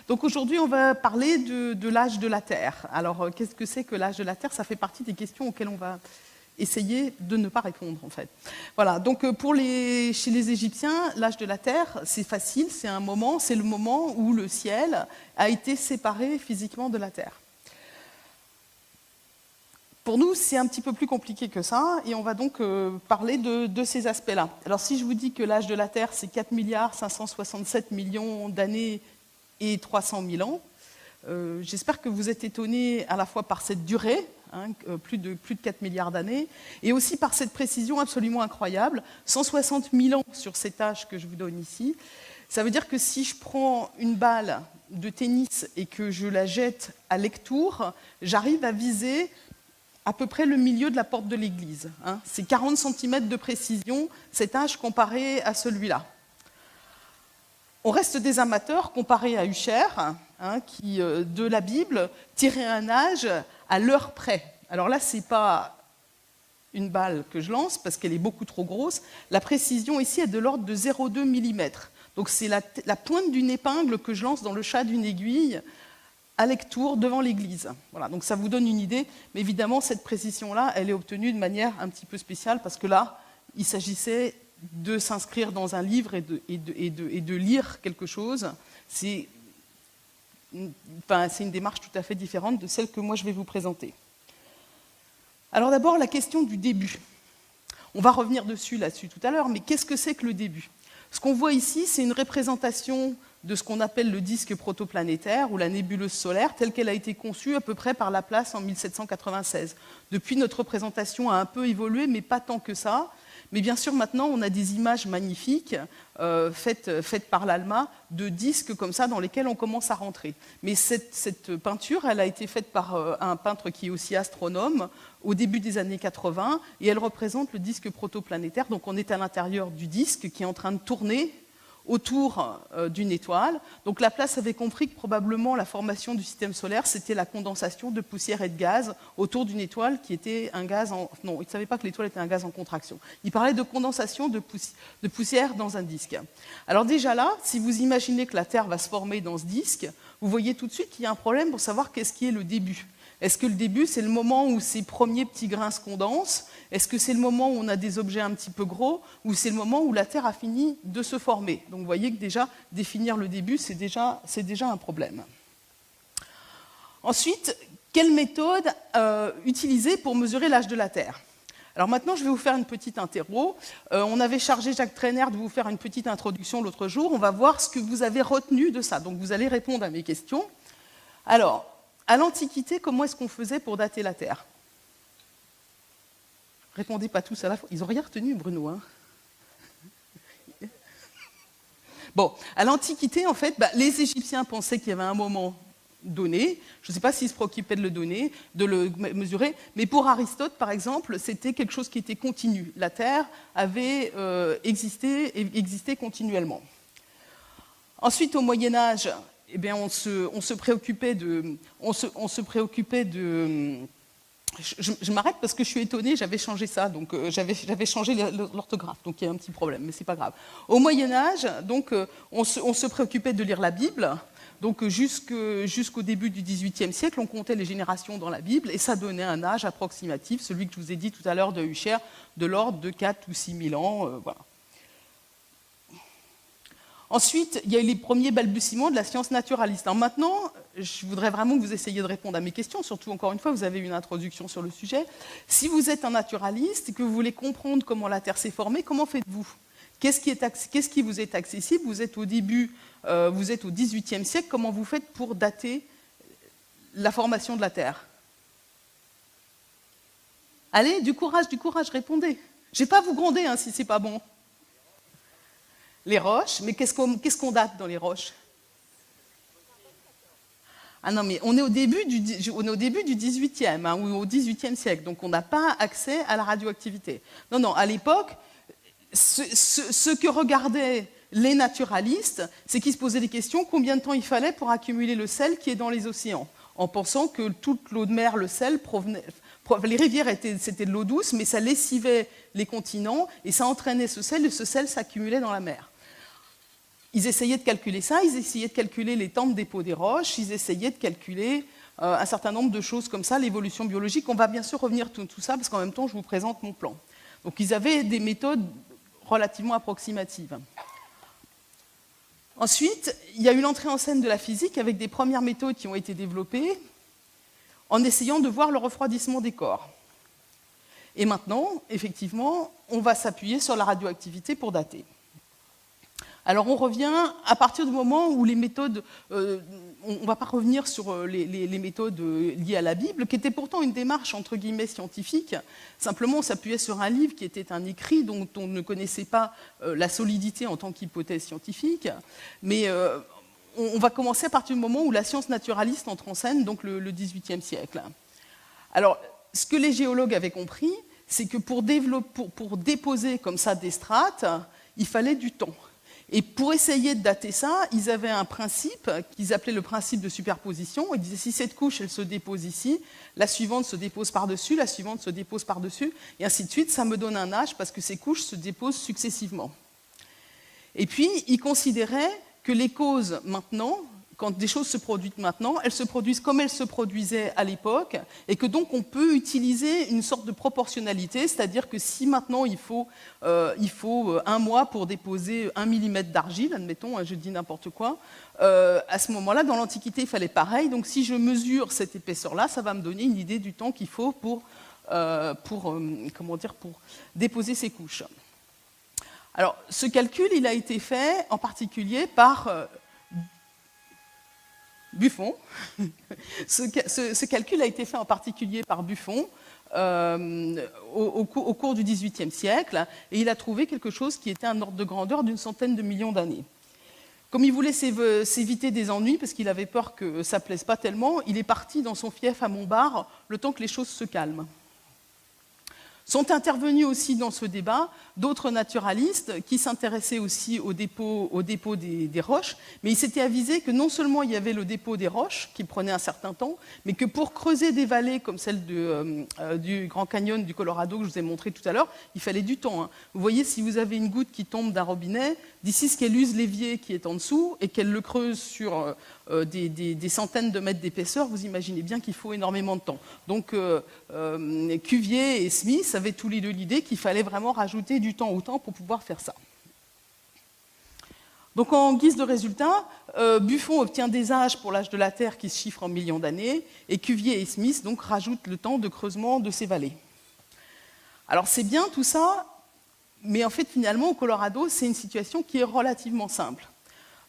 Donc aujourd'hui, on va parler de l'âge de la Terre. Alors, qu'est-ce que c'est que l'âge de la Terre? Ça fait partie des questions auxquelles on va essayer de ne pas répondre, en fait. Voilà, donc chez les Égyptiens, l'âge de la Terre, c'est facile, c'est le moment où le ciel a été séparé physiquement de la Terre. Pour nous, c'est un petit peu plus compliqué que ça, et on va donc parler de ces aspects-là. Alors si je vous dis que l'âge de la Terre, c'est 4 567 millions d'années et 300 000 ans, j'espère que vous êtes étonnés à la fois par cette durée, plus de 4 milliards d'années, et aussi par cette précision absolument incroyable, 160 000 ans sur cet âge que je vous donne ici. Ça veut dire que si je prends une balle de tennis et que je la jette à Lectoure, j'arrive à viser à peu près le milieu de la porte de l'église. C'est 40 cm de précision, cet âge comparé à celui-là. On reste des amateurs comparé à Usher, qui, de la Bible, tirait un âge à l'heure près. Alors là, ce n'est pas une balle que je lance, parce qu'elle est beaucoup trop grosse. La précision ici est de l'ordre de 0,2 mm. Donc c'est la pointe d'une épingle que je lance dans le chat d'une aiguille à Lectoure, devant l'église. Voilà, donc ça vous donne une idée, mais évidemment, cette précision-là, elle est obtenue de manière un petit peu spéciale, parce que là, il s'agissait de s'inscrire dans un livre et de lire quelque chose. C'est une démarche tout à fait différente de celle que moi je vais vous présenter. Alors d'abord, la question du début. On va revenir là-dessus tout à l'heure, mais qu'est-ce que c'est que le début? Ce qu'on voit ici, c'est une représentation de ce qu'on appelle le disque protoplanétaire ou la nébuleuse solaire, telle qu'elle a été conçue à peu près par Laplace en 1796. Depuis, notre représentation a un peu évolué, mais pas tant que ça. Mais bien sûr, maintenant, on a des images magnifiques faites par l'ALMA de disques comme ça dans lesquels on commence à rentrer. Mais cette peinture, elle a été faite par un peintre qui est aussi astronome au début des années 80 et elle représente le disque protoplanétaire. Donc on est à l'intérieur du disque qui est en train de tourner autour d'une étoile. Donc Laplace avait compris que probablement la formation du système solaire, c'était la condensation de poussière et de gaz autour d'une étoile qui était un gaz en... Non, il ne savait pas que l'étoile était un gaz en contraction. Il parlait de condensation de poussière dans un disque. Alors déjà là, si vous imaginez que la Terre va se former dans ce disque, vous voyez tout de suite qu'il y a un problème pour savoir qu'est-ce qui est le début. Est-ce que le début, c'est le moment où ces premiers petits grains se condensent? Est-ce que c'est le moment où on a des objets un petit peu gros? Ou c'est le moment où la Terre a fini de se former? Donc vous voyez que déjà, définir le début, c'est déjà un problème. Ensuite, quelle méthode utiliser pour mesurer l'âge de la Terre? Alors maintenant, je vais vous faire une petite interro. On avait chargé Jacques Trainer de vous faire une petite introduction l'autre jour. On va voir ce que vous avez retenu de ça. Donc vous allez répondre à mes questions. Alors, à l'Antiquité, comment est-ce qu'on faisait pour dater la Terre? Répondez pas tous à la fois. Ils n'ont rien retenu, Bruno. Bon, à l'Antiquité, en fait, les Égyptiens pensaient qu'il y avait un moment donné. Je ne sais pas s'ils se préoccupaient de le donner, de le mesurer, mais pour Aristote, par exemple, c'était quelque chose qui était continu. La Terre avait existé continuellement. Ensuite, au Moyen-Âge, eh bien, on se préoccupait de... Je m'arrête parce que je suis étonnée, j'avais changé ça, donc j'avais changé l'orthographe, donc il y a un petit problème, mais c'est pas grave. Au Moyen-Âge, donc, on se préoccupait de lire la Bible, donc jusqu'au début du XVIIIe siècle, on comptait les générations dans la Bible, et ça donnait un âge approximatif, celui que je vous ai dit tout à l'heure de Usher, de l'ordre de 4 ou 6 000 ans, voilà. Ensuite, il y a eu les premiers balbutiements de la science naturaliste. Alors maintenant, je voudrais vraiment que vous essayiez de répondre à mes questions, surtout, encore une fois, vous avez une introduction sur le sujet. Si vous êtes un naturaliste et que vous voulez comprendre comment la Terre s'est formée, comment faites-vous? Qu'est-ce qui vous est accessible? Vous êtes au XVIIIe siècle, comment vous faites pour dater la formation de la Terre? Allez, du courage, répondez. Je ne vais pas vous gronder si ce n'est pas bon. Les roches, mais qu'est-ce qu'on date dans les roches? Ah non, mais on est au début du XVIIIe, ou au XVIIIe siècle, donc on n'a pas accès à la radioactivité. Non, à l'époque, ce que regardaient les naturalistes, c'est qu'ils se posaient des questions, combien de temps il fallait pour accumuler le sel qui est dans les océans, en pensant que toute l'eau de mer, le sel, les rivières, c'était de l'eau douce, mais ça lessivait les continents, et ça entraînait ce sel, et ce sel s'accumulait dans la mer. ils essayaient de calculer ça, ils essayaient de calculer les temps de dépôt des roches, ils essayaient de calculer un certain nombre de choses comme ça, l'évolution biologique. On va bien sûr revenir tout ça, parce qu'en même temps, je vous présente mon plan. Donc ils avaient des méthodes relativement approximatives. Ensuite, il y a eu l'entrée en scène de la physique avec des premières méthodes qui ont été développées en essayant de voir le refroidissement des corps. Et maintenant, effectivement, on va s'appuyer sur la radioactivité pour dater. Alors on revient à partir du moment où les méthodes, on ne va pas revenir sur les méthodes liées à la Bible, qui était pourtant une démarche entre guillemets scientifique. Simplement on s'appuyait sur un livre qui était un écrit dont on ne connaissait pas la solidité en tant qu'hypothèse scientifique. Mais on va commencer à partir du moment où la science naturaliste entre en scène, donc le XVIIIe siècle. Alors ce que les géologues avaient compris, c'est que pour déposer comme ça des strates, il fallait du temps. Et pour essayer de dater ça, ils avaient un principe qu'ils appelaient le principe de superposition. Ils disaient si cette couche, elle se dépose ici, la suivante se dépose par-dessus, la suivante se dépose par-dessus, et ainsi de suite, ça me donne un âge parce que ces couches se déposent successivement. Et puis, ils considéraient que les causes maintenant, quand des choses se produisent maintenant, elles se produisent comme elles se produisaient à l'époque, et que donc on peut utiliser une sorte de proportionnalité, c'est-à-dire que si maintenant il faut 1 mois pour déposer 1 millimètre d'argile, admettons, je dis n'importe quoi, à ce moment-là, dans l'Antiquité, il fallait pareil, donc si je mesure cette épaisseur-là, ça va me donner une idée du temps qu'il faut pour déposer ces couches. Alors, ce calcul, il a été fait en particulier par Buffon. Ce calcul a été fait en particulier par Buffon au cours du XVIIIe siècle, et il a trouvé quelque chose qui était un ordre de grandeur d'une centaine de millions d'années. Comme il voulait s'éviter des ennuis, parce qu'il avait peur que ça ne plaise pas tellement, il est parti dans son fief à Montbard le temps que les choses se calment. Sont intervenus aussi dans ce débat d'autres naturalistes qui s'intéressaient aussi au dépôt des roches, mais ils s'étaient avisés que non seulement il y avait le dépôt des roches, qui prenait un certain temps, mais que pour creuser des vallées comme celle du Grand Canyon du Colorado que je vous ai montré tout à l'heure, il fallait du temps. Hein. Vous voyez, si vous avez une goutte qui tombe d'un robinet, d'ici ce qu'elle use l'évier qui est en dessous et qu'elle le creuse sur des centaines de mètres d'épaisseur, vous imaginez bien qu'il faut énormément de temps. Donc Cuvier et Smith avaient tous les deux l'idée qu'il fallait vraiment rajouter du temps au temps pour pouvoir faire ça. Donc en guise de résultat, Buffon obtient des âges pour l'âge de la Terre qui se chiffrent en millions d'années, et Cuvier et Smith donc rajoutent le temps de creusement de ces vallées. Alors c'est bien tout ça, mais en fait finalement au Colorado, c'est une situation qui est relativement simple.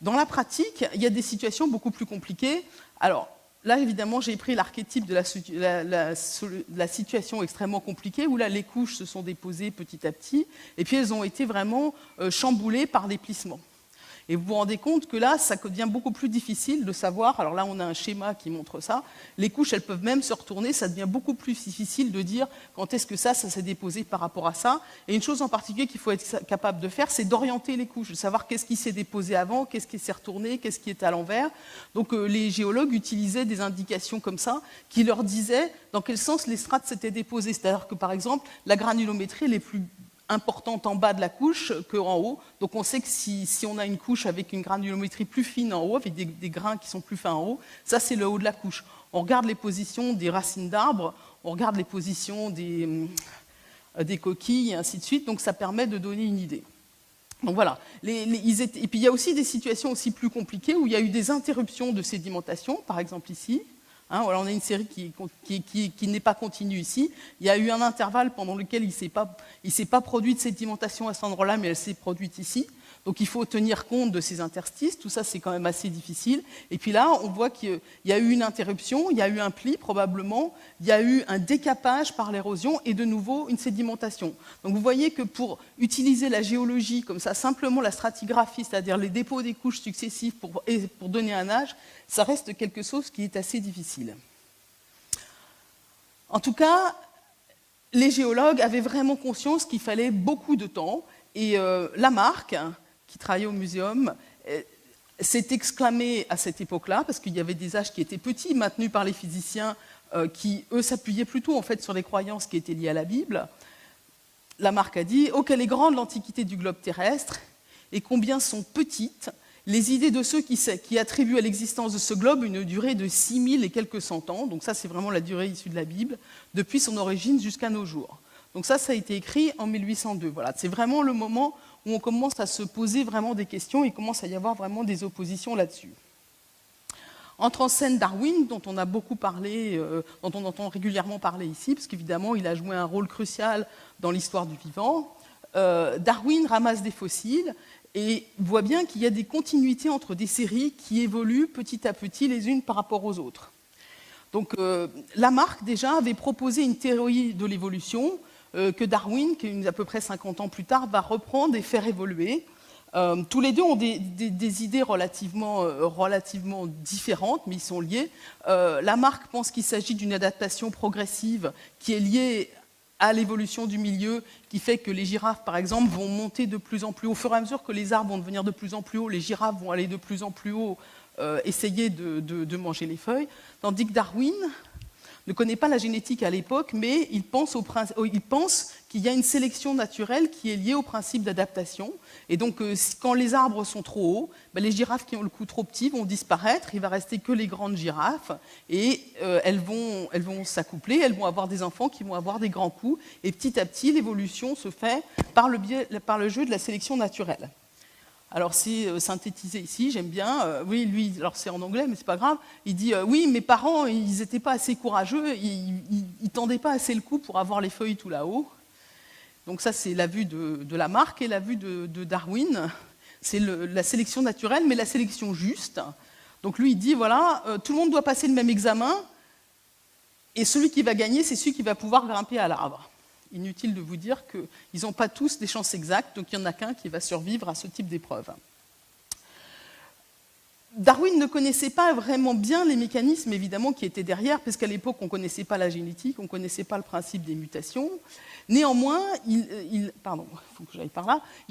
Dans la pratique, il y a des situations beaucoup plus compliquées. Alors là, évidemment, j'ai pris l'archétype de la situation extrêmement compliquée, où là, les couches se sont déposées petit à petit, et puis elles ont été vraiment chamboulées par des plissements. Et vous vous rendez compte que là, ça devient beaucoup plus difficile de savoir, alors là on a un schéma qui montre ça, les couches elles peuvent même se retourner, ça devient beaucoup plus difficile de dire quand est-ce que ça s'est déposé par rapport à ça. Et une chose en particulier qu'il faut être capable de faire, c'est d'orienter les couches, de savoir qu'est-ce qui s'est déposé avant, qu'est-ce qui s'est retourné, qu'est-ce qui est à l'envers. Donc les géologues utilisaient des indications comme ça qui leur disaient dans quel sens les strates s'étaient déposées. C'est-à-dire que par exemple, la granulométrie elle est plus importante en bas de la couche qu'en haut. Donc on sait que si on a une couche avec une granulométrie plus fine en haut, avec des grains qui sont plus fins en haut, ça c'est le haut de la couche. On regarde les positions des racines d'arbres, on regarde les positions des coquilles et ainsi de suite, donc ça permet de donner une idée. Donc voilà. Et puis il y a aussi des situations aussi plus compliquées où il y a eu des interruptions de sédimentation, par exemple ici. Hein, voilà, on a une série qui n'est pas continue ici. Il y a eu un intervalle pendant lequel il ne s'est pas produit de sédimentation à cet endroit-là, mais elle s'est produite ici. Donc il faut tenir compte de ces interstices. Tout ça, c'est quand même assez difficile. Et puis là, on voit qu'il y a eu une interruption, il y a eu un pli probablement, il y a eu un décapage par l'érosion et de nouveau une sédimentation. Donc vous voyez que pour utiliser la géologie comme ça, simplement la stratigraphie, c'est-à-dire les dépôts des couches successives pour donner un âge, ça reste quelque chose qui est assez difficile. En tout cas, les géologues avaient vraiment conscience qu'il fallait beaucoup de temps. Et Lamarck, qui travaillait au muséum, s'est exclamé à cette époque-là, parce qu'il y avait des âges qui étaient petits, maintenus par les physiciens, qui, eux, s'appuyaient plutôt en fait, sur les croyances qui étaient liées à la Bible. Lamarck a dit « Oh, quelle est grande l'antiquité du globe terrestre, et combien sont petites les idées de ceux qui attribuent à l'existence de ce globe une durée de 6000 et quelques cent ans, donc ça c'est vraiment la durée issue de la Bible, depuis son origine jusqu'à nos jours. Donc ça a été écrit en 1802. Voilà, c'est vraiment le moment où on commence à se poser vraiment des questions, il commence à y avoir vraiment des oppositions là-dessus. Entre en scène Darwin, dont on a beaucoup parlé, dont on entend régulièrement parler ici, parce qu'évidemment il a joué un rôle crucial dans l'histoire du vivant. Darwin ramasse des fossiles et voit bien qu'il y a des continuités entre des séries qui évoluent petit à petit les unes par rapport aux autres. Donc Lamarck déjà avait proposé une théorie de l'évolution que Darwin, qui à peu près 50 ans plus tard, va reprendre et faire évoluer. Tous les deux ont des idées relativement différentes, mais ils sont liés. Lamarck pense qu'il s'agit d'une adaptation progressive qui est liée à l'évolution du milieu, qui fait que les girafes, par exemple, vont monter de plus en plus haut. Au fur et à mesure que les arbres vont devenir de plus en plus hauts, les girafes vont aller de plus en plus haut, essayer de manger les feuilles. Tandis que Darwin ne connaît pas la génétique à l'époque, mais il pense qu'il y a une sélection naturelle qui est liée au principe d'adaptation. Et donc, quand les arbres sont trop hauts, les girafes qui ont le cou trop petit vont disparaître, il ne va rester que les grandes girafes, et elles vont s'accoupler, elles vont avoir des enfants qui vont avoir des grands coups, et petit à petit, l'évolution se fait par le jeu de la sélection naturelle. Alors c'est synthétisé ici, j'aime bien. Oui, lui, alors c'est en anglais, mais c'est pas grave. Il dit oui, mes parents, ils n'étaient pas assez courageux, ils tendaient pas assez le cou pour avoir les feuilles tout là-haut. Donc ça, c'est la vue de Lamarck et la vue de Darwin. C'est la sélection naturelle, mais la sélection juste. Donc lui, il dit voilà, tout le monde doit passer le même examen, et celui qui va gagner, c'est celui qui va pouvoir grimper à l'arbre. Inutile de vous dire qu'ils n'ont pas tous des chances exactes, donc il n'y en a qu'un qui va survivre à ce type d'épreuve. Darwin ne connaissait pas vraiment bien les mécanismes, évidemment, qui étaient derrière, parce qu'à l'époque, on ne connaissait pas la génétique, on ne connaissait pas le principe des mutations. Néanmoins, il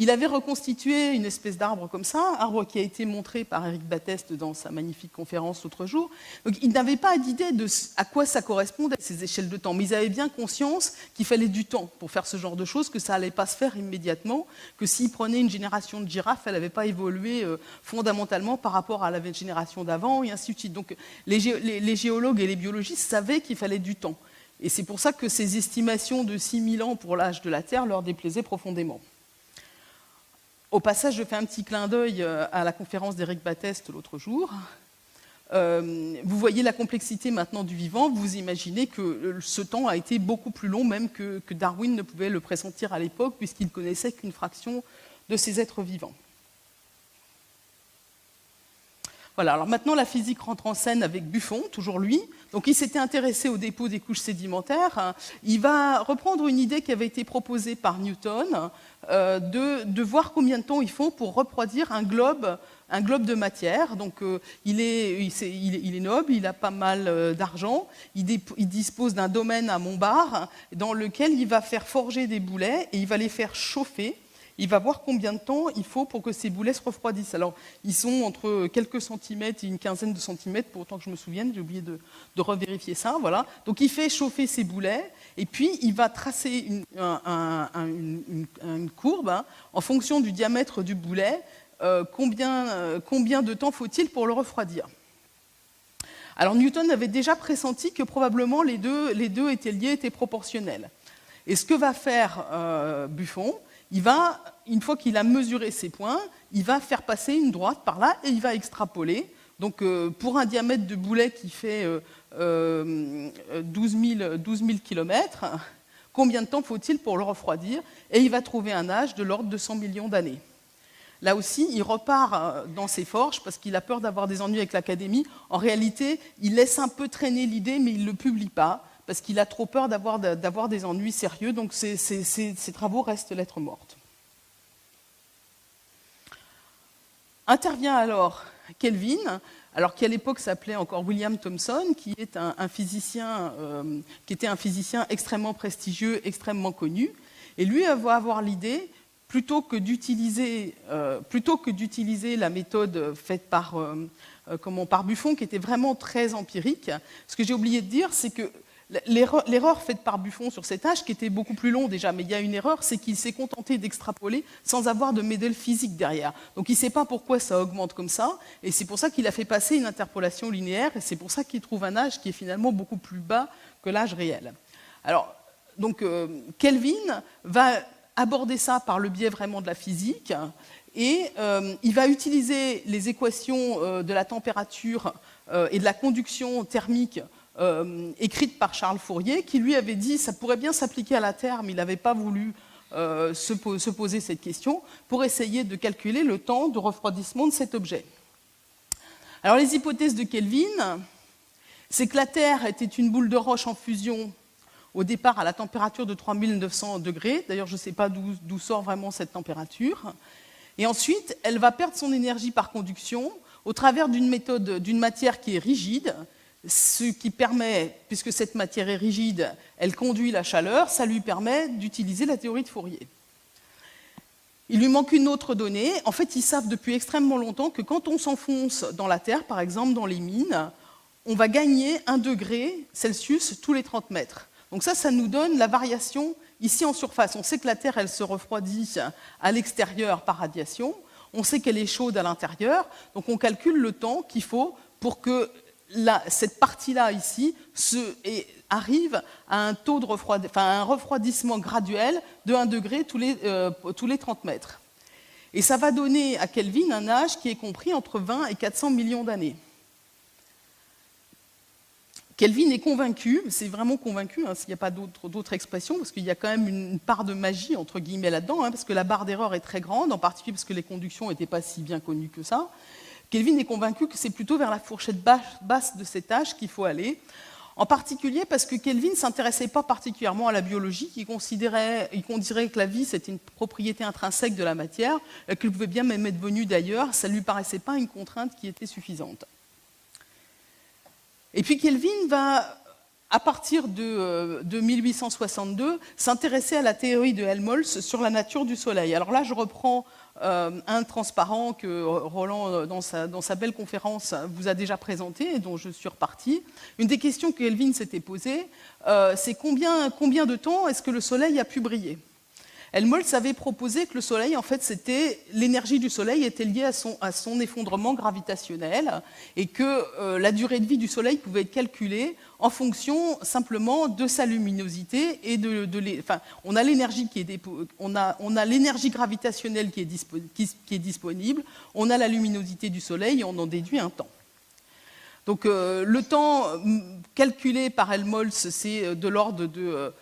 avait reconstitué une espèce d'arbre comme ça, arbre qui a été montré par Éric Batteste dans sa magnifique conférence l'autre jour. Donc, il n'avait pas d'idée à quoi ça correspondait, ces échelles de temps, mais ils avaient bien conscience qu'il fallait du temps pour faire ce genre de choses, que ça n'allait pas se faire immédiatement, que s'ils prenaient une génération de girafes, elle n'avait pas évolué fondamentalement par rapport à la génération d'avant, et ainsi de suite. Donc, les géologues et les biologistes savaient qu'il fallait du temps. Et c'est pour ça que ces estimations de 6000 ans pour l'âge de la Terre leur déplaisaient profondément. Au passage, je fais un petit clin d'œil à la conférence d'Éric Batteste l'autre jour. Vous voyez la complexité maintenant du vivant, vous imaginez que ce temps a été beaucoup plus long même que Darwin ne pouvait le pressentir à l'époque, puisqu'il ne connaissait qu'une fraction de ces êtres vivants. Voilà, alors maintenant la physique rentre en scène avec Buffon, toujours lui. Donc il s'était intéressé au dépôt des couches sédimentaires. Il va reprendre une idée qui avait été proposée par Newton de voir combien de temps il faut pour refroidir un globe de matière. Donc il est noble, il a pas mal d'argent, il dispose d'un domaine à Montbard dans lequel il va faire forger des boulets et il va les faire chauffer. Il va voir combien de temps il faut pour que ces boulets se refroidissent. Alors, ils sont entre quelques centimètres et une quinzaine de centimètres, pour autant que je me souvienne, j'ai oublié de revérifier ça. Voilà. Donc, il fait chauffer ces boulets, et puis il va tracer une courbe en fonction du diamètre du boulet, combien de temps faut-il pour le refroidir. Alors, Newton avait déjà pressenti que probablement les deux étaient liés, étaient proportionnels. Et ce que va faire Buffon, une fois qu'il a mesuré ces points, il va faire passer une droite par là et il va extrapoler. Donc pour un diamètre de boulet qui fait 12 000 km, combien de temps faut-il pour le refroidir? Et il va trouver un âge de l'ordre de 100 millions d'années. Là aussi, il repart dans ses forges parce qu'il a peur d'avoir des ennuis avec l'Académie. En réalité, il laisse un peu traîner l'idée, mais il ne le publie pas, parce qu'il a trop peur d'avoir des ennuis sérieux, donc ses travaux restent lettre morte. Intervient alors Kelvin, alors qui à l'époque s'appelait encore William Thomson, qui était un physicien extrêmement prestigieux, extrêmement connu, et lui va avoir l'idée, plutôt que d'utiliser la méthode faite par Buffon, qui était vraiment très empirique, ce que j'ai oublié de dire, c'est que L'erreur faite par Buffon sur cet âge, qui était beaucoup plus long déjà, mais il y a une erreur, c'est qu'il s'est contenté d'extrapoler sans avoir de modèle physique derrière. Donc il ne sait pas pourquoi ça augmente comme ça, et c'est pour ça qu'il a fait passer une interpolation linéaire, et c'est pour ça qu'il trouve un âge qui est finalement beaucoup plus bas que l'âge réel. Alors, donc Kelvin va aborder ça par le biais vraiment de la physique, et il va utiliser les équations de la température et de la conduction thermique écrite par Charles Fourier, qui lui avait dit que ça pourrait bien s'appliquer à la Terre, mais il n'avait pas voulu se poser cette question, pour essayer de calculer le temps de refroidissement de cet objet. Alors les hypothèses de Kelvin, c'est que la Terre était une boule de roche en fusion au départ à la température de 3900 degrés, d'ailleurs je ne sais pas d'où sort vraiment cette température, et ensuite elle va perdre son énergie par conduction au travers d'une méthode, d'une matière qui est rigide, ce qui permet, puisque cette matière est rigide, elle conduit la chaleur, ça lui permet d'utiliser la théorie de Fourier. Il lui manque une autre donnée. En fait, ils savent depuis extrêmement longtemps que quand on s'enfonce dans la Terre, par exemple dans les mines, on va gagner 1 degré Celsius tous les 30 mètres. Donc ça nous donne la variation ici en surface. On sait que la Terre, elle se refroidit à l'extérieur par radiation. On sait qu'elle est chaude à l'intérieur. Donc on calcule le temps qu'il faut pour que cette partie-là ici arrive à un taux de un refroidissement graduel de 1 degré tous les 30 mètres. Et ça va donner à Kelvin un âge qui est compris entre 20 et 400 millions d'années. Kelvin est convaincu, c'est vraiment convaincu, s'il n'y a pas d'autre expression, parce qu'il y a quand même une part de magie, entre guillemets, là-dedans, parce que la barre d'erreur est très grande, en particulier parce que les conductions n'étaient pas si bien connues que ça. Kelvin est convaincu que c'est plutôt vers la fourchette basse de cet âge qu'il faut aller, en particulier parce que Kelvin ne s'intéressait pas particulièrement à la biologie, il considérait que la vie c'était une propriété intrinsèque de la matière, qu'elle pouvait bien même être venue d'ailleurs, ça ne lui paraissait pas une contrainte qui était suffisante. Et puis Kelvin va, à partir de 1862, s'intéresser à la théorie de Helmholtz sur la nature du Soleil. Alors là, je reprends un transparent que Roland, dans sa belle conférence, vous a déjà présenté et dont je suis repartie. Une des questions que Kelvin s'était posée, c'est combien de temps est-ce que le Soleil a pu briller ? Helmholtz avait proposé que le Soleil, en fait, l'énergie du Soleil était liée à son effondrement gravitationnel et que la durée de vie du Soleil pouvait être calculée en fonction simplement de sa luminosité et on a l'énergie on a l'énergie gravitationnelle qui est disponible, on a la luminosité du Soleil et on en déduit un temps. Donc le temps calculé par Helmholtz, c'est de l'ordre de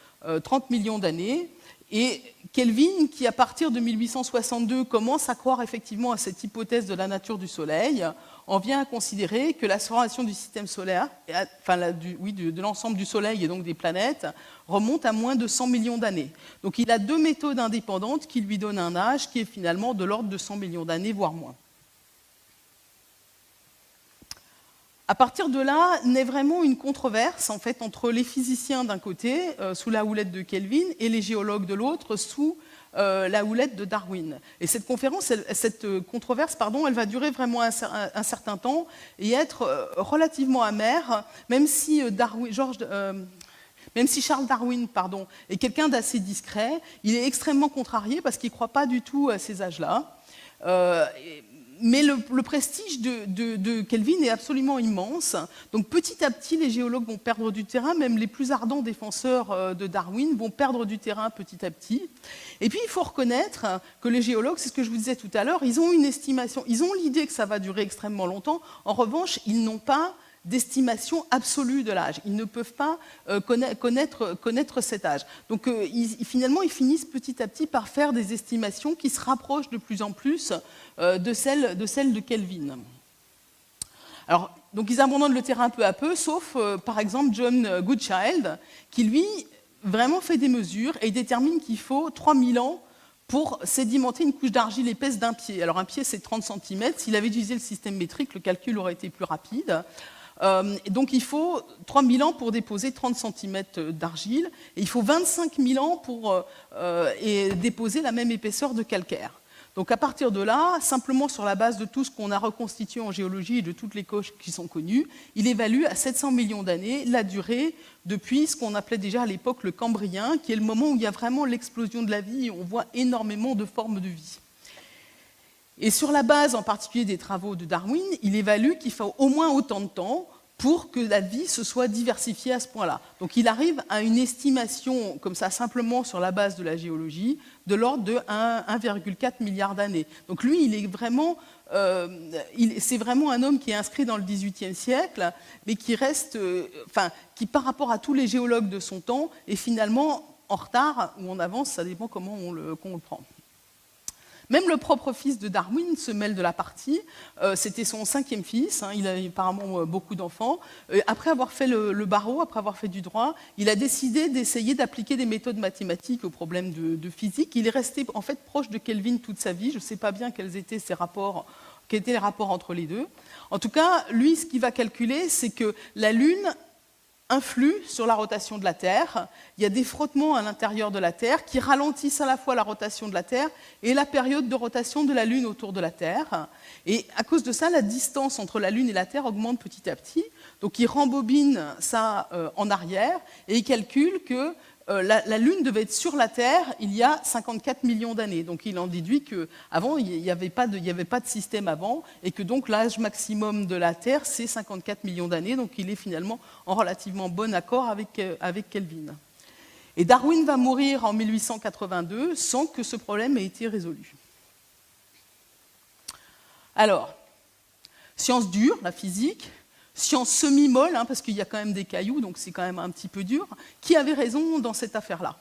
30 millions d'années. Et Kelvin, qui à partir de 1862 commence à croire effectivement à cette hypothèse de la nature du Soleil, en vient à considérer que la formation du système solaire, de l'ensemble du Soleil et donc des planètes, remonte à moins de 100 millions d'années. Donc il a 2 méthodes indépendantes qui lui donnent un âge qui est finalement de l'ordre de 100 millions d'années, voire moins. À partir de là, naît vraiment une controverse en fait, entre les physiciens d'un côté, sous la houlette de Kelvin, et les géologues de l'autre, sous la houlette de Darwin. Et cette controverse, elle va durer vraiment un certain temps et être relativement amère, même si Charles Darwin est quelqu'un d'assez discret, il est extrêmement contrarié parce qu'il ne croit pas du tout à ces âges-là. Mais le prestige de Kelvin est absolument immense. Donc petit à petit, les géologues vont perdre du terrain, même les plus ardents défenseurs de Darwin vont perdre du terrain petit à petit. Et puis il faut reconnaître que les géologues, c'est ce que je vous disais tout à l'heure, ils ont une estimation, ils ont l'idée que ça va durer extrêmement longtemps. En revanche, ils n'ont pas d'estimation absolue de l'âge. Ils ne peuvent pas connaître cet âge. Donc finalement, ils finissent petit à petit par faire des estimations qui se rapprochent de plus en plus de celles de Kelvin. Alors, donc ils abandonnent le terrain peu à peu, sauf par exemple John Goodchild, qui lui vraiment fait des mesures et détermine qu'il faut 3000 ans pour sédimenter une couche d'argile épaisse d'1 pied. Alors un pied, c'est 30 cm. S'il avait utilisé le système métrique, le calcul aurait été plus rapide. Donc il faut 3000 ans pour déposer 30 cm d'argile, et il faut 25 000 ans pour déposer la même épaisseur de calcaire. Donc à partir de là, simplement sur la base de tout ce qu'on a reconstitué en géologie et de toutes les couches qui sont connues, il évalue à 700 millions d'années la durée depuis ce qu'on appelait déjà à l'époque le Cambrien, qui est le moment où il y a vraiment l'explosion de la vie et on voit énormément de formes de vie. Et sur la base en particulier des travaux de Darwin, il évalue qu'il faut au moins autant de temps pour que la vie se soit diversifiée à ce point-là. Donc il arrive à une estimation, comme ça, simplement sur la base de la géologie, de l'ordre de 1,4 milliard d'années. Donc lui, il est vraiment, c'est vraiment un homme qui est inscrit dans le XVIIIe siècle, mais qui reste, qui par rapport à tous les géologues de son temps, est finalement en retard ou en avance, ça dépend comment on le prend. Même le propre fils de Darwin se mêle de la partie. C'était son 5e fils, hein, il avait apparemment beaucoup d'enfants. Après avoir fait le barreau, après avoir fait du droit, il a décidé d'essayer d'appliquer des méthodes mathématiques aux problèmes de physique. Il est resté en fait proche de Kelvin toute sa vie. Je ne sais pas bien quels étaient les rapports entre les deux. En tout cas, lui, ce qu'il va calculer, c'est que la Lune influe sur la rotation de la Terre. Il y a des frottements à l'intérieur de la Terre qui ralentissent à la fois la rotation de la Terre et la période de rotation de la Lune autour de la Terre. Et à cause de ça, la distance entre la Lune et la Terre augmente petit à petit. Donc il rembobine ça en arrière et il calcule que la Lune devait être sur la Terre il y a 54 millions d'années. Donc il en déduit qu'avant, il n'y avait pas de système avant, et que donc l'âge maximum de la Terre, c'est 54 millions d'années. Donc il est finalement en relativement bon accord avec Kelvin. Et Darwin va mourir en 1882 sans que ce problème ait été résolu. Alors, science dure, la physique. Science semi-molle, hein, parce qu'il y a quand même des cailloux, donc c'est quand même un petit peu dur. Qui avait raison dans cette affaire-là?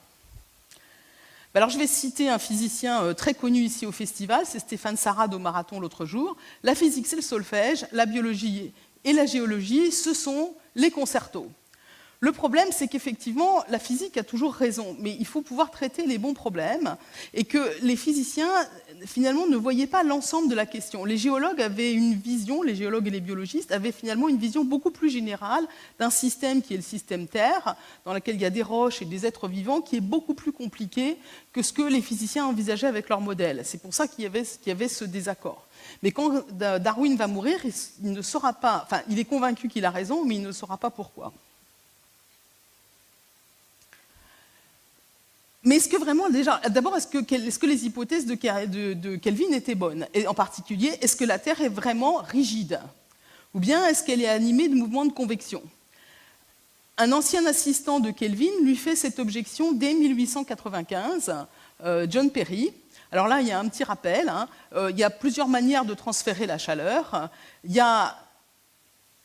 Alors je vais citer un physicien très connu ici au festival, c'est Stéphane Sarade au marathon l'autre jour. La physique, c'est le solfège, la biologie et la géologie, ce sont les concertos. Le problème, c'est qu'effectivement, la physique a toujours raison, mais il faut pouvoir traiter les bons problèmes, et que les physiciens, finalement, ne voyaient pas l'ensemble de la question. Les géologues avaient une vision, les géologues et les biologistes avaient finalement une vision beaucoup plus générale d'un système qui est le système Terre, dans lequel il y a des roches et des êtres vivants, qui est beaucoup plus compliqué que ce que les physiciens envisageaient avec leur modèle. C'est pour ça qu'il y avait ce désaccord. Mais quand Darwin va mourir, il ne saura pas, enfin, il est convaincu qu'il a raison, mais il ne saura pas pourquoi. Mais est-ce que vraiment, déjà, d'abord, est-ce que les hypothèses de Kelvin étaient bonnes? Et en particulier, est-ce que la Terre est vraiment rigide? Ou bien est-ce qu'elle est animée de mouvements de convection? Un ancien assistant de Kelvin lui fait cette objection dès 1895, John Perry. Alors là, il y a un petit rappel, hein. Il y a plusieurs manières de transférer la chaleur. Il y a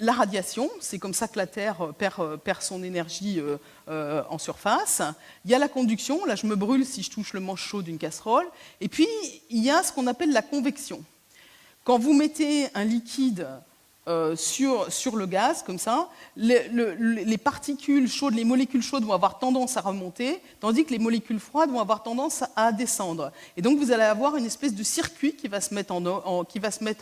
la radiation, c'est comme ça que la Terre perd son énergie en surface. Il y a la conduction, là je me brûle si je touche le manche chaud d'une casserole. Et puis, il y a ce qu'on appelle la convection. Quand vous mettez un liquide sur le gaz, comme ça, les particules chaudes, les molécules chaudes vont avoir tendance à remonter, tandis que les molécules froides vont avoir tendance à descendre. Et donc vous allez avoir une espèce de circuit qui va se mettre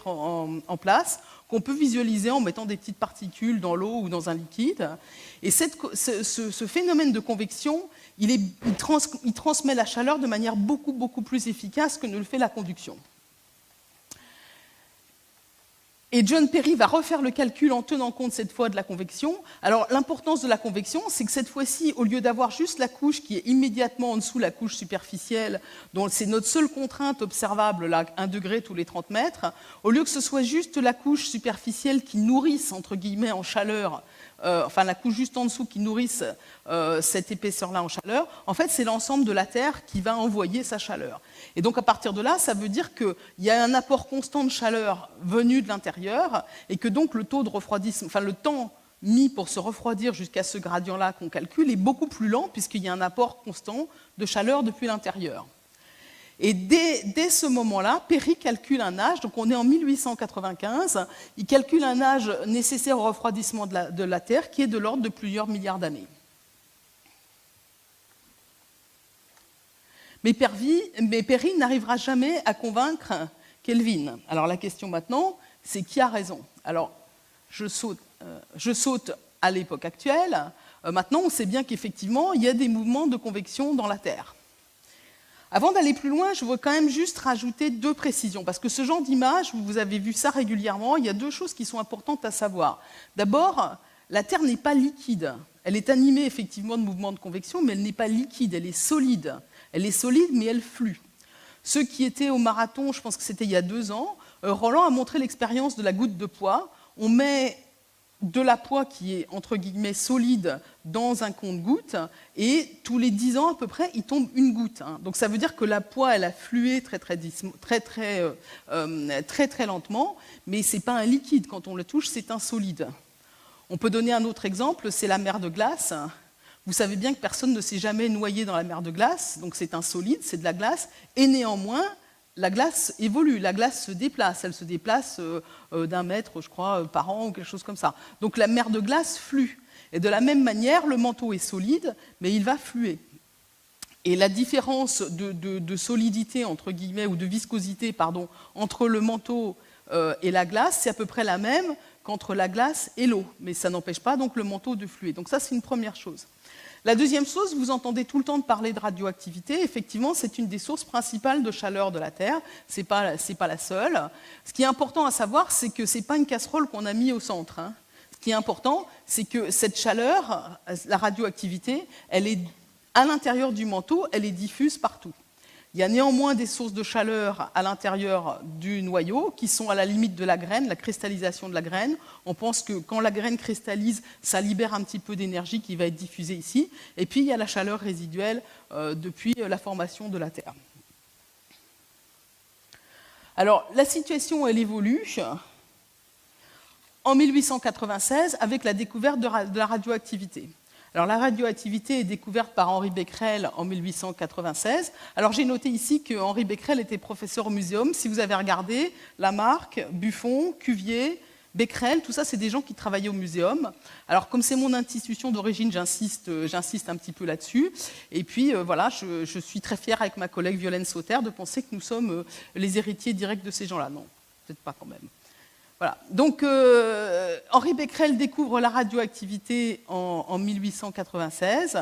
en place, qu'on peut visualiser en mettant des petites particules dans l'eau ou dans un liquide. Et ce phénomène de convection, il transmet la chaleur de manière beaucoup, beaucoup plus efficace que ne le fait la conduction. Et John Perry va refaire le calcul en tenant compte cette fois de la convection. Alors l'importance de la convection, c'est que cette fois-ci, au lieu d'avoir juste la couche qui est immédiatement en dessous la couche superficielle, dont c'est notre seule contrainte observable, là, 1 degré tous les 30 mètres, au lieu que ce soit juste la couche superficielle qui nourrisse, entre guillemets, en chaleur, enfin la couche juste en dessous qui nourrisse cette épaisseur-là en chaleur, en fait c'est l'ensemble de la Terre qui va envoyer sa chaleur. Et donc à partir de là, ça veut dire qu'il y a un apport constant de chaleur venu de l'intérieur, et que donc le taux de refroidissement, enfin le temps mis pour se refroidir jusqu'à ce gradient-là qu'on calcule est beaucoup plus lent, puisqu'il y a un apport constant de chaleur depuis l'intérieur. Et dès ce moment-là, Perry calcule un âge, donc on est en 1895, il calcule un âge nécessaire au refroidissement de la Terre qui est de l'ordre de plusieurs milliards d'années. Mais Perry n'arrivera jamais à convaincre Kelvin. Alors la question maintenant, c'est qui a raison? Alors je saute à l'époque actuelle. Maintenant, on sait bien qu'effectivement, il y a des mouvements de convection dans la Terre. Avant d'aller plus loin, je veux quand même juste rajouter 2 précisions, parce que ce genre d'image, vous avez vu ça régulièrement, il y a 2 choses qui sont importantes à savoir. D'abord, la Terre n'est pas liquide. Elle est animée effectivement de mouvements de convection, mais elle n'est pas liquide, elle est solide. Elle est solide, mais elle flue. Ceux qui étaient au marathon, je pense que c'était il y a 2 ans, Roland a montré l'expérience de la goutte de poids. On met de la poix qui est, entre guillemets, solide dans un compte-gouttes, et tous les 10 ans à peu près, il tombe une goutte. Donc ça veut dire que la poix, elle a flué très lentement, mais ce n'est pas un liquide. Quand on le touche, c'est un solide. On peut donner un autre exemple, c'est la mer de glace. Vous savez bien que personne ne s'est jamais noyé dans la mer de glace, donc c'est un solide, c'est de la glace, et néanmoins, la glace évolue, la glace se déplace, elle se déplace d'1 mètre, je crois, par an ou quelque chose comme ça. Donc la mer de glace flue. Et de la même manière, le manteau est solide, mais il va fluer. Et la différence de solidité, entre guillemets, ou de viscosité, pardon, entre le manteau et la glace, c'est à peu près la même qu'entre la glace et l'eau. Mais ça n'empêche pas donc le manteau de fluer. Donc ça, c'est une première chose. La deuxième chose, vous entendez tout le temps parler de radioactivité. Effectivement, c'est une des sources principales de chaleur de la Terre. Ce n'est pas la seule. Ce qui est important à savoir, c'est que ce n'est pas une casserole qu'on a mis au centre. Ce qui est important, c'est que cette chaleur, la radioactivité, elle est à l'intérieur du manteau, elle est diffuse partout. Il y a néanmoins des sources de chaleur à l'intérieur du noyau qui sont à la limite de la graine, la cristallisation de la graine. On pense que quand la graine cristallise, ça libère un petit peu d'énergie qui va être diffusée ici. Et puis il y a la chaleur résiduelle depuis la formation de la Terre. Alors la situation, elle évolue en 1896 avec la découverte de la radioactivité. Alors, la radioactivité est découverte par Henri Becquerel en 1896. Alors, j'ai noté ici que Henri Becquerel était professeur au muséum. Si vous avez regardé, Lamarck, Buffon, Cuvier, Becquerel, tout ça, c'est des gens qui travaillaient au muséum. Alors, comme c'est mon institution d'origine, j'insiste un petit peu là-dessus. Et puis, voilà, je suis très fière avec ma collègue Violaine Sauter de penser que nous sommes les héritiers directs de ces gens-là. Non, peut-être pas quand même. Voilà. Donc, Henri Becquerel découvre la radioactivité en 1896,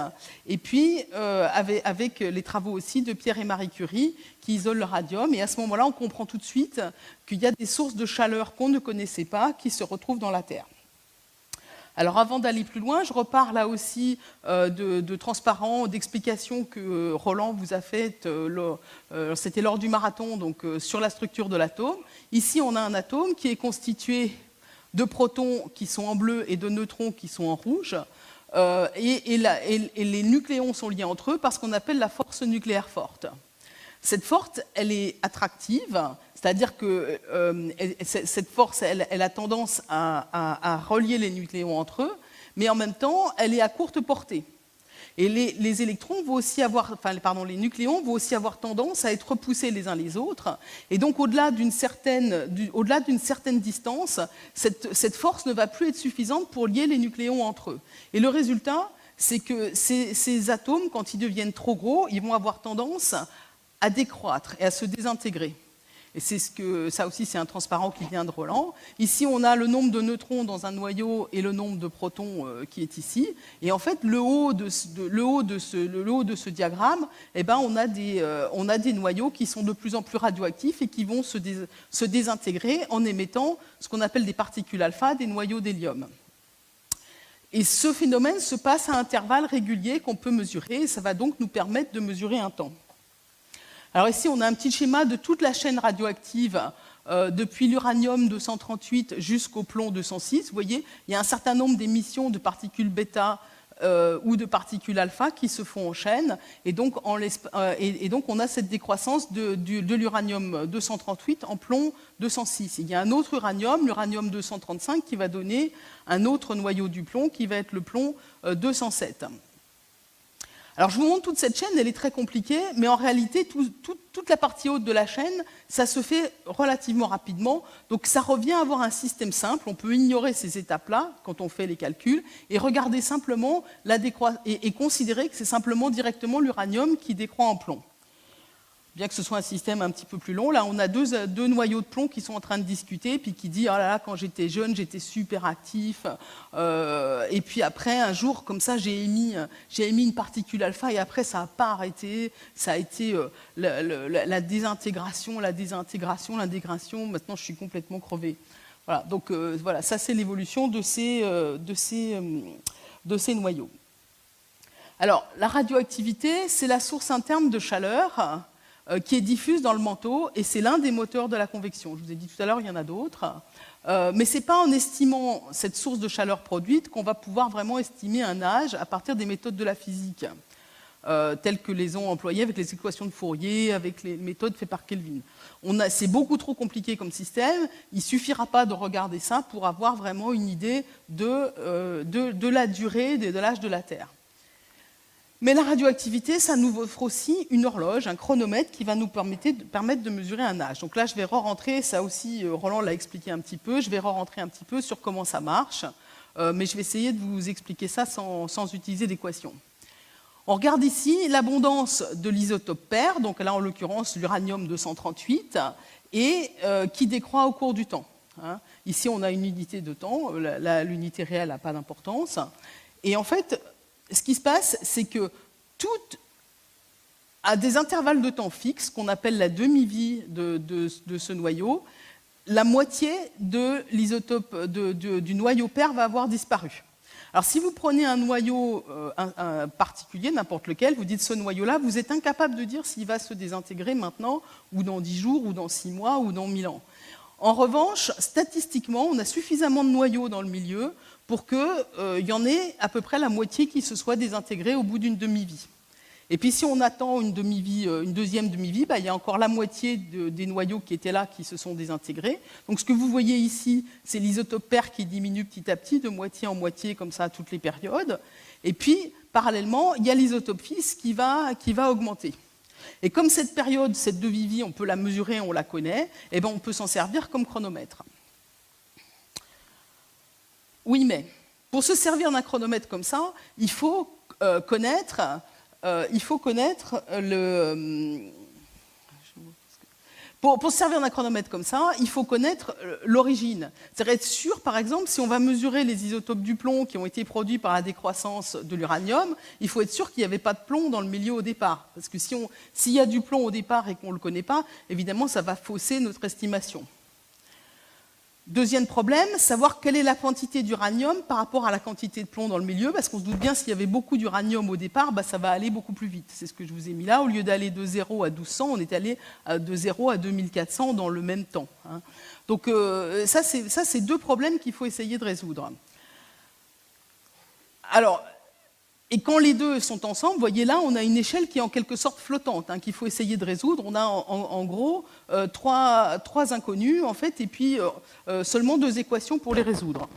et puis avec les travaux aussi de Pierre et Marie Curie, qui isolent le radium. Et à ce moment-là, on comprend tout de suite qu'il y a des sources de chaleur qu'on ne connaissait pas, qui se retrouvent dans la Terre. Alors avant d'aller plus loin, je repars là aussi de transparents, d'explications que Roland vous a faites, c'était lors du marathon, donc sur la structure de l'atome. Ici, on a un atome qui est constitué de protons qui sont en bleu et de neutrons qui sont en rouge. Et les nucléons sont liés entre eux par ce qu'on appelle la force nucléaire forte. Cette force, elle est attractive, c'est-à-dire que cette force, elle a tendance à relier les nucléons entre eux, mais en même temps, elle est à courte portée. Et les électrons vont aussi avoir, les nucléons vont aussi avoir tendance à être repoussés les uns les autres. Et donc, au-delà d'une certaine distance, cette force ne va plus être suffisante pour lier les nucléons entre eux. Et le résultat, c'est que ces atomes, quand ils deviennent trop gros, ils vont avoir tendance à décroître et à se désintégrer. Et ça aussi, c'est un transparent qui vient de Roland. Ici, on a le nombre de neutrons dans un noyau et le nombre de protons qui est ici. Et en fait, le haut de ce diagramme, eh ben, on a des noyaux qui sont de plus en plus radioactifs et qui vont se désintégrer en émettant ce qu'on appelle des particules alpha, des noyaux d'hélium. Et ce phénomène se passe à intervalles réguliers qu'on peut mesurer, et ça va donc nous permettre de mesurer un temps. Alors ici, on a un petit schéma de toute la chaîne radioactive depuis l'uranium 238 jusqu'au plomb 206. Vous voyez, il y a un certain nombre d'émissions de particules bêta ou de particules alpha qui se font en chaîne. Et donc, on a cette décroissance de l'uranium 238 en plomb 206. Il y a un autre uranium, l'uranium 235, qui va donner un autre noyau du plomb, qui va être le plomb 207. Alors je vous montre toute cette chaîne, elle est très compliquée, mais en réalité, toute la partie haute de la chaîne, ça se fait relativement rapidement. Donc ça revient à avoir un système simple, on peut ignorer ces étapes-là quand on fait les calculs, et regarder simplement et considérer que c'est simplement directement l'uranium qui décroît en plomb. bien que ce soit un système un petit peu plus long. Là, on a deux noyaux de plomb qui sont en train de discuter, puis qui dit « Oh là là, quand j'étais jeune, j'étais super actif. Et puis après, un jour, comme ça, j'ai émis une particule alpha, et après, ça n'a pas arrêté. Ça a été la désintégration, l'intégration. Maintenant, je suis complètement crevé. » Voilà, donc voilà, ça, c'est l'évolution de ces noyaux. Alors, la radioactivité, c'est la source interne de chaleur qui est diffuse dans le manteau, et c'est l'un des moteurs de la convection. Je vous ai dit tout à l'heure, il y en a d'autres. Mais ce n'est pas en estimant cette source de chaleur produite qu'on va pouvoir vraiment estimer un âge à partir des méthodes de la physique, telles que les ont employées avec les équations de Fourier, avec les méthodes faites par Kelvin. C'est beaucoup trop compliqué comme système. Il ne suffira pas de regarder ça pour avoir vraiment une idée de la durée de l'âge de la Terre. Mais la radioactivité, ça nous offre aussi une horloge, un chronomètre qui va nous permettre de mesurer un âge. Donc là, je vais re-rentrer, ça aussi, Roland l'a expliqué un petit peu, je vais re-rentrer un petit peu sur comment ça marche, mais je vais essayer de vous expliquer ça sans utiliser d'équation. On regarde ici l'abondance de l'isotope pair, donc là, en l'occurrence, l'uranium-238, et qui décroît au cours du temps. Ici, on a une unité de temps, l'unité réelle n'a pas d'importance. Et en fait, ce qui se passe, c'est que à des intervalles de temps fixes, qu'on appelle la demi-vie de ce noyau, la moitié de l'isotope du noyau pair va avoir disparu. Alors si vous prenez un noyau un particulier, n'importe lequel, vous dites ce noyau-là, vous êtes incapable de dire s'il va se désintégrer maintenant, ou dans 10 jours, ou dans 6 mois, ou dans 1000 ans. En revanche, statistiquement, on a suffisamment de noyaux dans le milieu pour qu'il y en ait à peu près la moitié qui se soit désintégrée au bout d'une demi-vie. Et puis si on attend une deuxième demi-vie, il y a encore la moitié des noyaux qui étaient là qui se sont désintégrés. Donc ce que vous voyez ici, c'est l'isotope pair qui diminue petit à petit, de moitié en moitié, comme ça, à toutes les périodes. Et puis, parallèlement, il y a l'isotope fils qui va augmenter. Et comme cette période, cette demi-vie, on peut la mesurer, on la connaît, et on peut s'en servir comme chronomètre. Oui, mais pour se servir d'un chronomètre comme ça, il faut connaître Pour se servir d'un chronomètre comme ça, il faut connaître l'origine. C'est-à-dire être sûr, par exemple, si on va mesurer les isotopes du plomb qui ont été produits par la décroissance de l'uranium, il faut être sûr qu'il n'y avait pas de plomb dans le milieu au départ. Parce que s'il y a du plomb au départ et qu'on ne le connaît pas, évidemment, ça va fausser notre estimation. Deuxième problème, savoir quelle est la quantité d'uranium par rapport à la quantité de plomb dans le milieu, parce qu'on se doute bien, s'il y avait beaucoup d'uranium au départ, ça va aller beaucoup plus vite. C'est ce que je vous ai mis là. Au lieu d'aller de 0 à 1200, on est allé de 0 à 2400 dans le même temps. Donc ça, c'est deux problèmes qu'il faut essayer de résoudre. Alors, et quand les deux sont ensemble, vous voyez là, on a une échelle qui est en quelque sorte flottante, qu'il faut essayer de résoudre. On a en gros trois inconnus, en fait, et puis seulement deux équations pour les résoudre.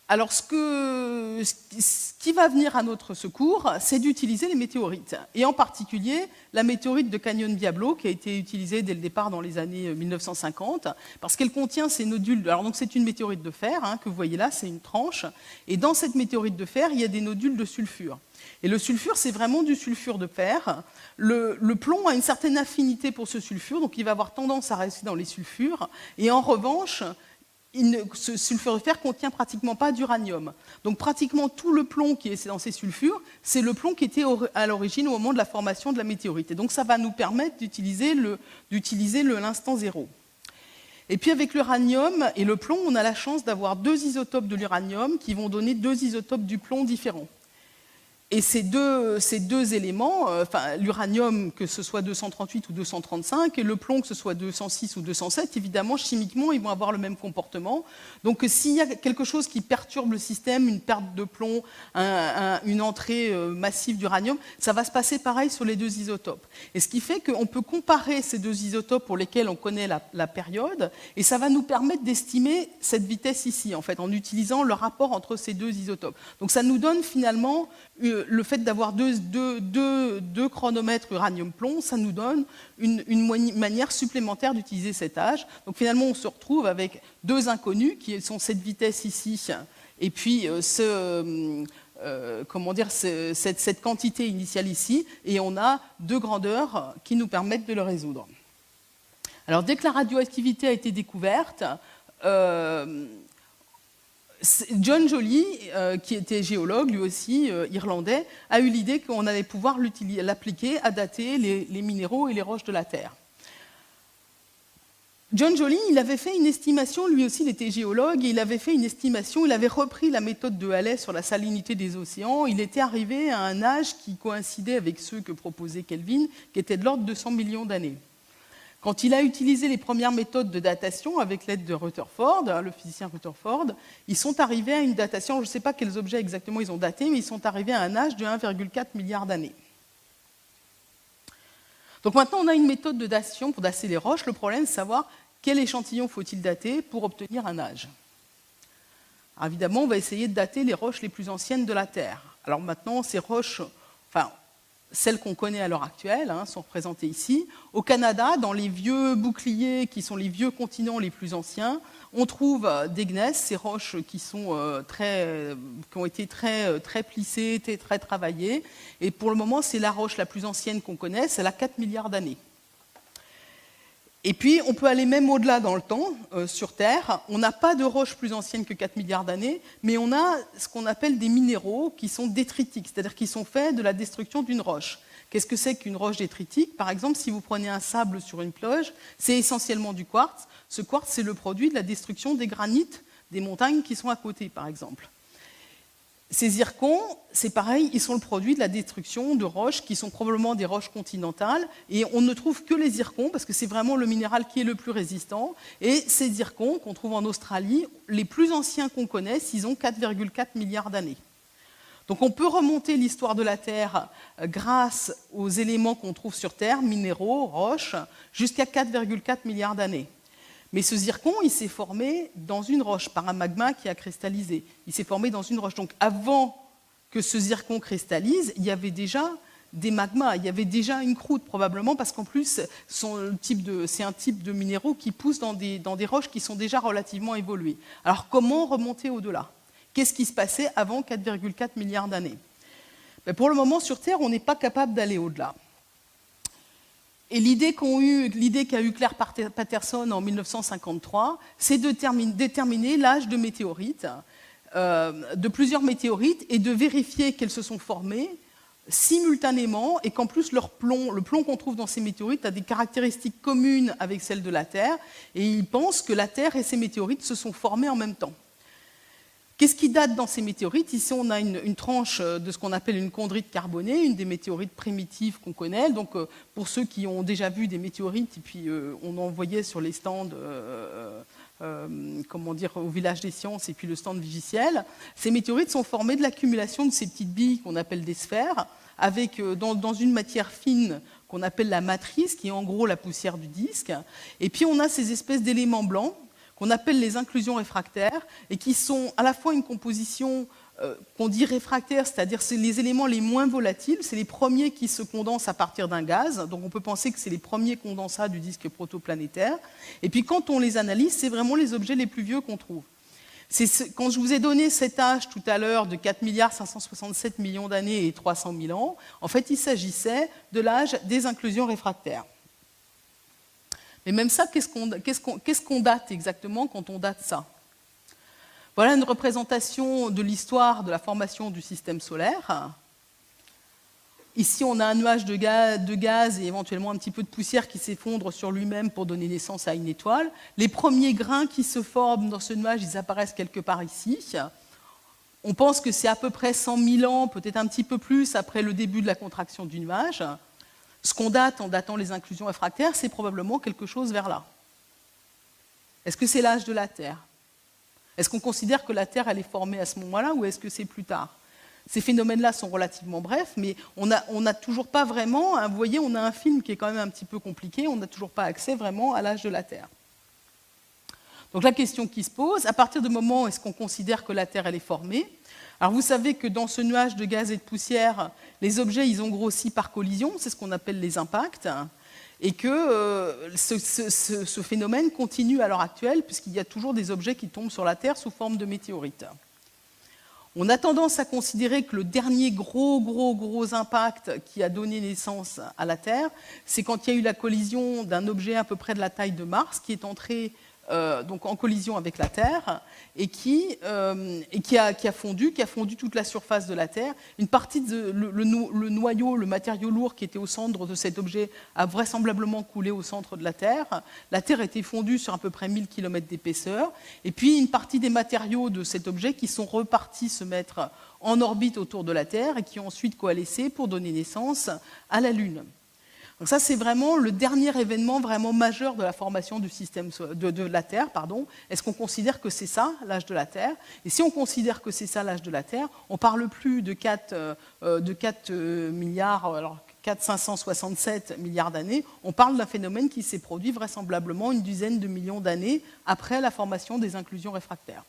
Alors, ce qui va venir à notre secours, c'est d'utiliser les météorites. Et en particulier, la météorite de Canyon Diablo, qui a été utilisée dès le départ dans les années 1950, parce qu'elle contient ces nodules. Alors, donc, c'est une météorite de fer, que vous voyez là, c'est une tranche. Et dans cette météorite de fer, il y a des nodules de sulfure. Et le sulfure, c'est vraiment du sulfure de fer. Le plomb a une certaine affinité pour ce sulfure, donc il va avoir tendance à rester dans les sulfures. Et en revanche, ce sulfure de fer contient pratiquement pas d'uranium. Donc pratiquement tout le plomb qui est dans ces sulfures, c'est le plomb qui était à l'origine au moment de la formation de la météorite. Et donc ça va nous permettre d'utiliser l'instant zéro. Et puis avec l'uranium et le plomb, on a la chance d'avoir deux isotopes de l'uranium qui vont donner deux isotopes du plomb différents. Et ces deux éléments, l'uranium, que ce soit 238 ou 235, et le plomb, que ce soit 206 ou 207, évidemment, chimiquement, ils vont avoir le même comportement. Donc s'il y a quelque chose qui perturbe le système, une perte de plomb, une entrée massive d'uranium, ça va se passer pareil sur les deux isotopes. Et ce qui fait qu'on peut comparer ces deux isotopes pour lesquels on connaît la période, et ça va nous permettre d'estimer cette vitesse ici, en fait, en utilisant le rapport entre ces deux isotopes. Donc ça nous donne finalement le fait d'avoir deux chronomètres uranium-plomb, ça nous donne une manière supplémentaire d'utiliser cet âge. Donc finalement, on se retrouve avec deux inconnus, qui sont cette vitesse ici, et puis comment dire, cette quantité initiale ici, et on a 2 grandeurs qui nous permettent de le résoudre. Alors, dès que la radioactivité a été découverte, John Joly, qui était géologue, lui aussi irlandais, a eu l'idée qu'on allait pouvoir l'appliquer à dater les minéraux et les roches de la Terre. John Joly, il avait fait une estimation, lui aussi il était géologue, et il avait fait une estimation, il avait repris la méthode de Halley sur la salinité des océans, il était arrivé à un âge qui coïncidait avec ceux que proposait Kelvin, qui était de l'ordre de 100 millions d'années. Quand il a utilisé les premières méthodes de datation avec l'aide de Rutherford, le physicien Rutherford, ils sont arrivés à une datation, je ne sais pas quels objets exactement ils ont datés, mais ils sont arrivés à un âge de 1,4 milliard d'années. Donc maintenant, on a une méthode de datation pour dater les roches. Le problème, c'est de savoir quel échantillon faut-il dater pour obtenir un âge. Alors évidemment, on va essayer de dater les roches les plus anciennes de la Terre. Alors maintenant, ces roches, enfin, celles qu'on connaît à l'heure actuelle, sont représentées ici. Au Canada, dans les vieux boucliers, qui sont les vieux continents les plus anciens, on trouve des gneiss, ces roches qui ont été très plissées, très travaillées. Et pour le moment, c'est la roche la plus ancienne qu'on connaisse, elle a 4 milliards d'années. Et puis, on peut aller même au-delà dans le temps, sur Terre. On n'a pas de roches plus anciennes que 4 milliards d'années, mais on a ce qu'on appelle des minéraux qui sont détritiques, c'est-à-dire qui sont faits de la destruction d'une roche. Qu'est-ce que c'est qu'une roche détritique? Par exemple, si vous prenez un sable sur une plage, c'est essentiellement du quartz. Ce quartz, c'est le produit de la destruction des granites des montagnes qui sont à côté, par exemple. Ces zircons, c'est pareil, ils sont le produit de la destruction de roches qui sont probablement des roches continentales, et on ne trouve que les zircons parce que c'est vraiment le minéral qui est le plus résistant. Et ces zircons qu'on trouve en Australie, les plus anciens qu'on connaisse, ils ont 4,4 milliards d'années. Donc on peut remonter l'histoire de la Terre grâce aux éléments qu'on trouve sur Terre, minéraux, roches, jusqu'à 4,4 milliards d'années. Mais ce zircon, il s'est formé dans une roche, par un magma qui a cristallisé. Il s'est formé dans une roche. Donc avant que ce zircon cristallise, il y avait déjà des magmas, il y avait déjà une croûte probablement, parce qu'en plus, c'est un type de minéraux qui pousse dans des roches qui sont déjà relativement évoluées. Alors comment remonter au-delà? Qu'est-ce qui se passait avant 4,4 milliards d'années? Pour le moment, sur Terre, on n'est pas capable d'aller au-delà. Et l'idée qu'a eue Claire Patterson en 1953, c'est de déterminer l'âge de météorites, de plusieurs météorites, et de vérifier qu'elles se sont formées simultanément, et qu'en plus le plomb qu'on trouve dans ces météorites a des caractéristiques communes avec celles de la Terre, et ils pensent que la Terre et ces météorites se sont formées en même temps. Qu'est-ce qui date dans ces météorites? Ici, on a une tranche de ce qu'on appelle une chondrite carbonée, une des météorites primitives qu'on connaît. Donc, pour ceux qui ont déjà vu des météorites, et puis on en voyait sur les stands au village des sciences et puis le stand Vigiciel, ces météorites sont formées de l'accumulation de ces petites billes qu'on appelle des sphères, avec dans une matière fine qu'on appelle la matrice, qui est en gros la poussière du disque. Et puis, on a ces espèces d'éléments blancs, qu'on appelle les inclusions réfractaires, et qui sont à la fois une composition qu'on dit réfractaire, c'est-à-dire c'est les éléments les moins volatiles, c'est les premiers qui se condensent à partir d'un gaz, donc on peut penser que c'est les premiers condensats du disque protoplanétaire, et puis quand on les analyse, c'est vraiment les objets les plus vieux qu'on trouve. Quand je vous ai donné cet âge tout à l'heure de 4 567 millions d'années et 300 000 ans, en fait il s'agissait de l'âge des inclusions réfractaires. Mais même ça, qu'est-ce qu'on date exactement quand on date ça? Voilà une représentation de l'histoire de la formation du système solaire. Ici, on a un nuage de gaz et éventuellement un petit peu de poussière qui s'effondre sur lui-même pour donner naissance à une étoile. Les premiers grains qui se forment dans ce nuage, ils apparaissent quelque part ici. On pense que c'est à peu près 100 000 ans, peut-être un petit peu plus, après le début de la contraction du nuage. Ce qu'on date en datant les inclusions réfractaires, c'est probablement quelque chose vers là. Est-ce que c'est l'âge de la Terre? Est-ce qu'on considère que la Terre elle est formée à ce moment-là ou est-ce que c'est plus tard? Ces phénomènes-là sont relativement brefs, mais on n'a toujours pas vraiment, vous voyez, on a un film qui est quand même un petit peu compliqué, on n'a toujours pas accès vraiment à l'âge de la Terre. Donc la question qui se pose, à partir du moment où est-ce qu'on considère que la Terre elle est formée? Alors vous savez que dans ce nuage de gaz et de poussière, les objets ils ont grossi par collision, c'est ce qu'on appelle les impacts, et que ce phénomène continue à l'heure actuelle puisqu'il y a toujours des objets qui tombent sur la Terre sous forme de météorites. On a tendance à considérer que le dernier gros impact qui a donné naissance à la Terre, c'est quand il y a eu la collision d'un objet à peu près de la taille de Mars, qui est entré donc en collision avec la Terre et qui a fondu toute la surface de la Terre. Une partie le noyau, le matériau lourd qui était au centre de cet objet a vraisemblablement coulé au centre de la Terre. La Terre était fondue sur à peu près 1000 km d'épaisseur. Et puis une partie des matériaux de cet objet qui sont repartis se mettre en orbite autour de la Terre et qui ont ensuite coalescé pour donner naissance à la Lune. Donc ça, c'est vraiment le dernier événement vraiment majeur de la formation du système de la Terre. Est-ce qu'on considère que c'est ça, l'âge de la Terre? Et si on considère que c'est ça, l'âge de la Terre, on ne parle plus de 4 milliards, alors 4 567 milliards d'années, on parle d'un phénomène qui s'est produit vraisemblablement une dizaine de millions d'années après la formation des inclusions réfractaires.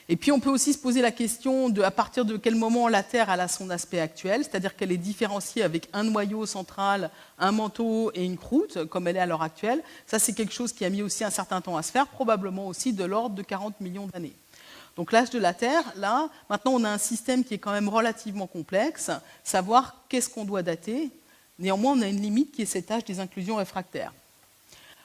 Et puis on peut aussi se poser la question de à partir de quel moment la Terre a son aspect actuel, c'est-à-dire qu'elle est différenciée avec un noyau central, un manteau et une croûte, comme elle est à l'heure actuelle. Ça, c'est quelque chose qui a mis aussi un certain temps à se faire, probablement aussi de l'ordre de 40 millions d'années. Donc l'âge de la Terre, là, maintenant on a un système qui est quand même relativement complexe, savoir qu'est-ce qu'on doit dater. Néanmoins, on a une limite qui est cet âge des inclusions réfractaires.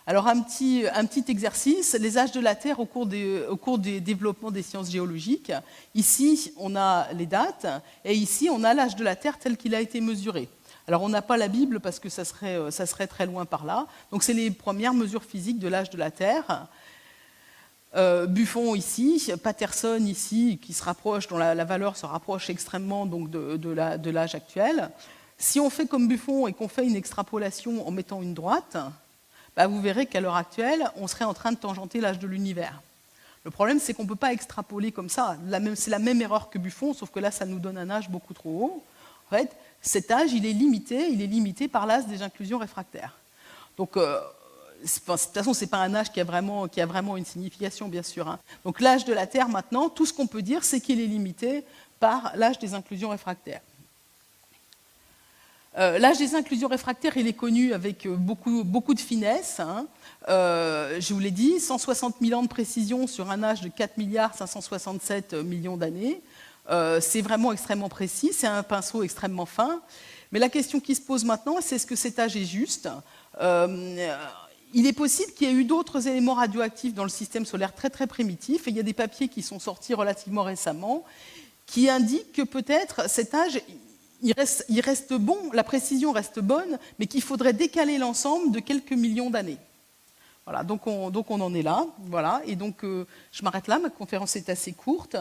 Alors un petit exercice, les âges de la Terre au cours des développements des sciences géologiques. Ici, on a les dates, et ici, on a l'âge de la Terre tel qu'il a été mesuré. Alors on n'a pas la Bible parce que ça serait très loin par là. Donc c'est les premières mesures physiques de l'âge de la Terre. Buffon ici, Patterson ici, qui se rapproche, dont la valeur se rapproche extrêmement donc, de l'âge actuel. Si on fait comme Buffon et qu'on fait une extrapolation en mettant une droite, vous verrez qu'à l'heure actuelle, on serait en train de tangenter l'âge de l'univers. Le problème, c'est qu'on ne peut pas extrapoler comme ça. C'est la même erreur que Buffon, sauf que là, ça nous donne un âge beaucoup trop haut. En fait, cet âge, il est limité par l'âge des inclusions réfractaires. Donc, de toute façon, ce n'est pas un âge qui a vraiment une signification, bien sûr. Hein. Donc, l'âge de la Terre, maintenant, tout ce qu'on peut dire, c'est qu'il est limité par l'âge des inclusions réfractaires. L'âge des inclusions réfractaires, il est connu avec beaucoup de finesse. Hein. Je vous l'ai dit, 160 000 ans de précision sur un âge de 4 567 millions d'années. C'est vraiment extrêmement précis, c'est un pinceau extrêmement fin. Mais la question qui se pose maintenant, c'est est-ce que cet âge est juste? Il est possible qu'il y ait eu d'autres éléments radioactifs dans le système solaire très très primitif. Et il y a des papiers qui sont sortis relativement récemment qui indiquent que peut-être cet âge... Il reste bon, la précision reste bonne, mais qu'il faudrait décaler l'ensemble de quelques millions d'années. Voilà, donc on en est là. Voilà, et donc je m'arrête là, ma conférence est assez courte.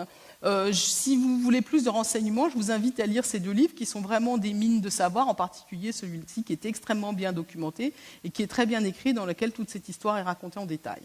Si vous voulez plus de renseignements, je vous invite à lire ces deux livres qui sont vraiment des mines de savoir, en particulier celui-ci qui est extrêmement bien documenté et qui est très bien écrit, dans lequel toute cette histoire est racontée en détail.